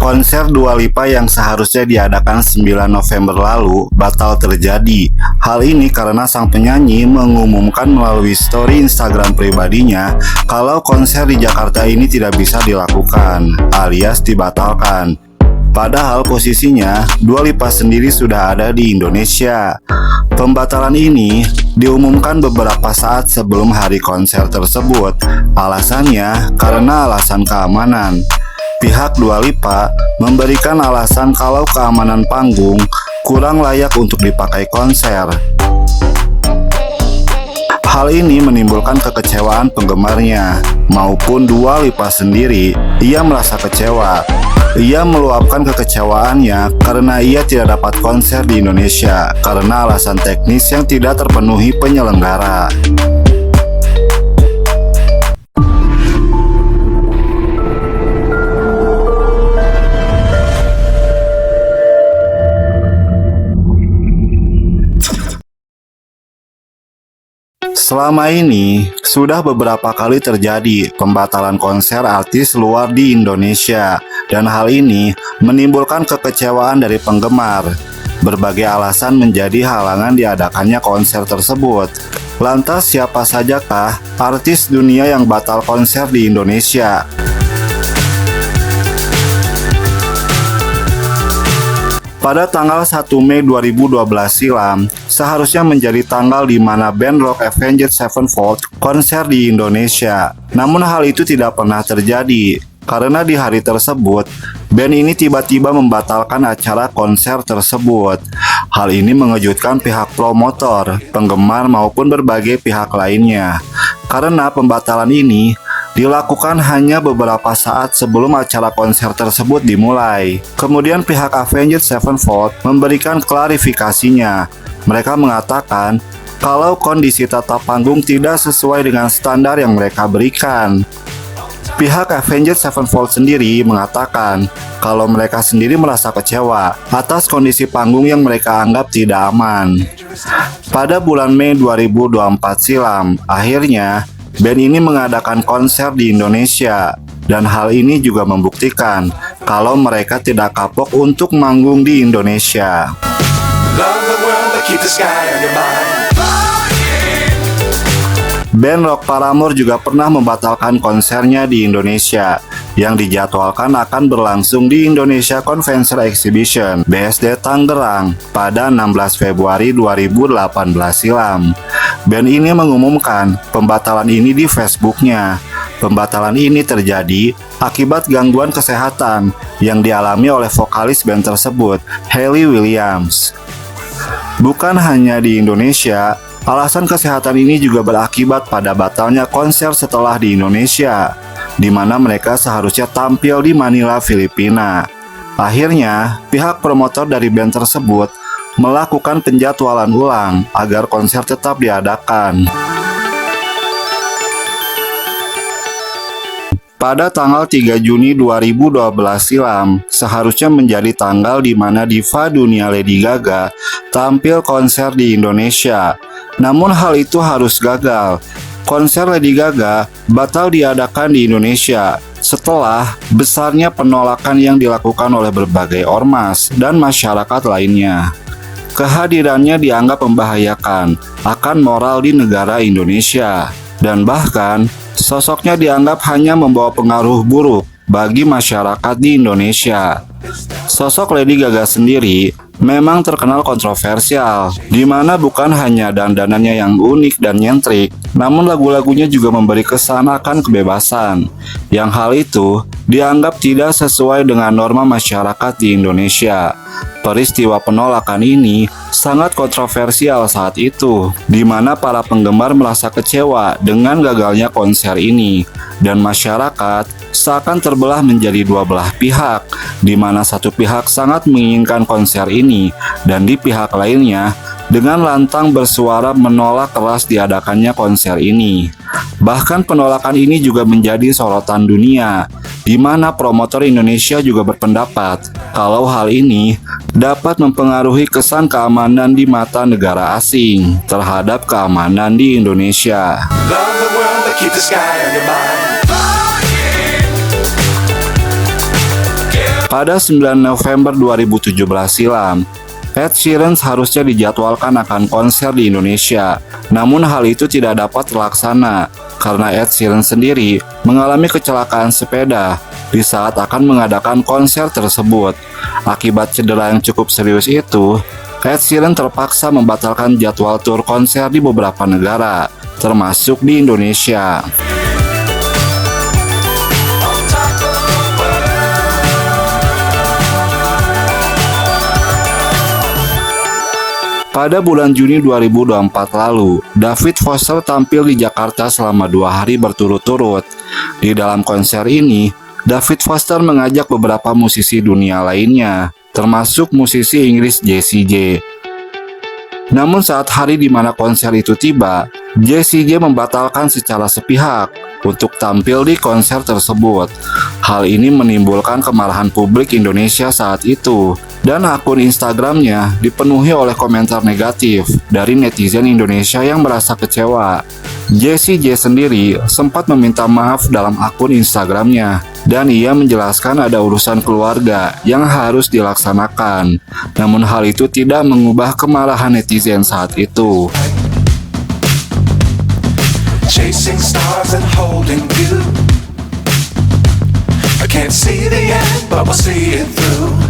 Konser Dua Lipa yang seharusnya diadakan 9 November lalu batal terjadi. Hal ini karena sang penyanyi mengumumkan melalui story Instagram pribadinya kalau konser di Jakarta ini tidak bisa dilakukan, alias dibatalkan. Padahal posisinya Dua Lipa sendiri sudah ada di Indonesia. Pembatalan ini diumumkan beberapa saat sebelum hari konser tersebut. Alasannya karena alasan keamanan. Pihak Dua Lipa memberikan alasan kalau keamanan panggung kurang layak untuk dipakai konser. Hal ini menimbulkan kekecewaan penggemarnya maupun Dua Lipa sendiri. Ia merasa kecewa. Ia meluapkan kekecewaannya karena ia tidak dapat konser di Indonesia karena alasan teknis yang tidak terpenuhi penyelenggara. Selama ini, sudah beberapa kali terjadi pembatalan konser artis luar di Indonesia, dan hal ini menimbulkan kekecewaan dari penggemar. Berbagai alasan menjadi halangan diadakannya konser tersebut. Lantas siapa sajakah artis dunia yang batal konser di Indonesia? Pada tanggal 1 Mei 2012 silam, seharusnya menjadi tanggal di mana band rock Avenged Sevenfold konser di Indonesia. Namun hal itu tidak pernah terjadi, karena di hari tersebut, band ini tiba-tiba membatalkan acara konser tersebut. Hal ini mengejutkan pihak promotor, penggemar maupun berbagai pihak lainnya. Karena pembatalan ini dilakukan hanya beberapa saat sebelum acara konser tersebut dimulai. Kemudian pihak Avenged Sevenfold memberikan klarifikasinya. Mereka mengatakan kalau kondisi tata panggung tidak sesuai dengan standar yang mereka berikan. Pihak Avenged Sevenfold sendiri mengatakan kalau mereka sendiri merasa kecewa atas kondisi panggung yang mereka anggap tidak aman. Pada bulan Mei 2024 silam, akhirnya band ini mengadakan konser di Indonesia, dan hal ini juga membuktikan kalau mereka tidak kapok untuk manggung di Indonesia. Band rock Paramore juga pernah membatalkan konsernya di Indonesia yang dijadwalkan akan berlangsung di Indonesia Convention Exhibition BSD Tangerang pada 16 Februari 2018 silam. Band ini mengumumkan pembatalan ini di Facebooknya. Pembatalan ini terjadi akibat gangguan kesehatan yang dialami oleh vokalis band tersebut, Hayley Williams. Bukan hanya di Indonesia, alasan kesehatan ini juga berakibat pada batalnya konser setelah di Indonesia, di mana mereka seharusnya tampil di Manila, Filipina. Akhirnya, pihak promotor dari band tersebut melakukan penjadwalan ulang agar konser tetap diadakan. Pada tanggal 3 Juni 2012 silam, seharusnya menjadi tanggal di mana diva dunia Lady Gaga tampil konser di Indonesia. Namun hal itu harus gagal. Konser Lady Gaga batal diadakan di Indonesia setelah besarnya penolakan yang dilakukan oleh berbagai ormas dan masyarakat lainnya. Kehadirannya dianggap membahayakan akan moral di negara Indonesia, dan bahkan sosoknya dianggap hanya membawa pengaruh buruk bagi masyarakat di Indonesia. Sosok Lady Gaga sendiri memang terkenal kontroversial, di mana bukan hanya dandanannya yang unik dan nyentrik, namun lagu-lagunya juga memberi kesan akan kebebasan, yang hal itu dianggap tidak sesuai dengan norma masyarakat di Indonesia. Peristiwa penolakan ini sangat kontroversial saat itu, di mana para penggemar merasa kecewa dengan gagalnya konser ini, dan masyarakat seakan terbelah menjadi dua belah pihak, di mana satu pihak sangat menginginkan konser ini, dan di pihak lainnya dengan lantang bersuara menolak keras diadakannya konser ini. Bahkan penolakan ini juga menjadi sorotan dunia, di mana promotor Indonesia juga berpendapat kalau hal ini dapat mempengaruhi kesan keamanan di mata negara asing terhadap keamanan di Indonesia. Love Pada 9 November 2017 silam, Ed Sheeran seharusnya dijadwalkan akan konser di Indonesia. Namun hal itu tidak dapat terlaksana karena Ed Sheeran sendiri mengalami kecelakaan sepeda di saat akan mengadakan konser tersebut. Akibat cedera yang cukup serius itu, Ed Sheeran terpaksa membatalkan jadwal tur konser di beberapa negara, termasuk di Indonesia. Pada bulan Juni 2024 lalu, David Foster tampil di Jakarta selama 2 hari berturut-turut. Di dalam konser ini, David Foster mengajak beberapa musisi dunia lainnya, termasuk musisi Inggris Jessie J. Namun saat hari di mana konser itu tiba, Jessie J membatalkan secara sepihak untuk tampil di konser tersebut. Hal ini menimbulkan kemarahan publik Indonesia saat itu, dan akun Instagramnya dipenuhi oleh komentar negatif dari netizen Indonesia yang merasa kecewa. Jessie J sendiri sempat meminta maaf dalam akun Instagramnya, dan ia menjelaskan ada urusan keluarga yang harus dilaksanakan. Namun hal itu tidak mengubah kemarahan netizen saat itu. Chasing stars and holding you. I can't see the end, but we'll see it through.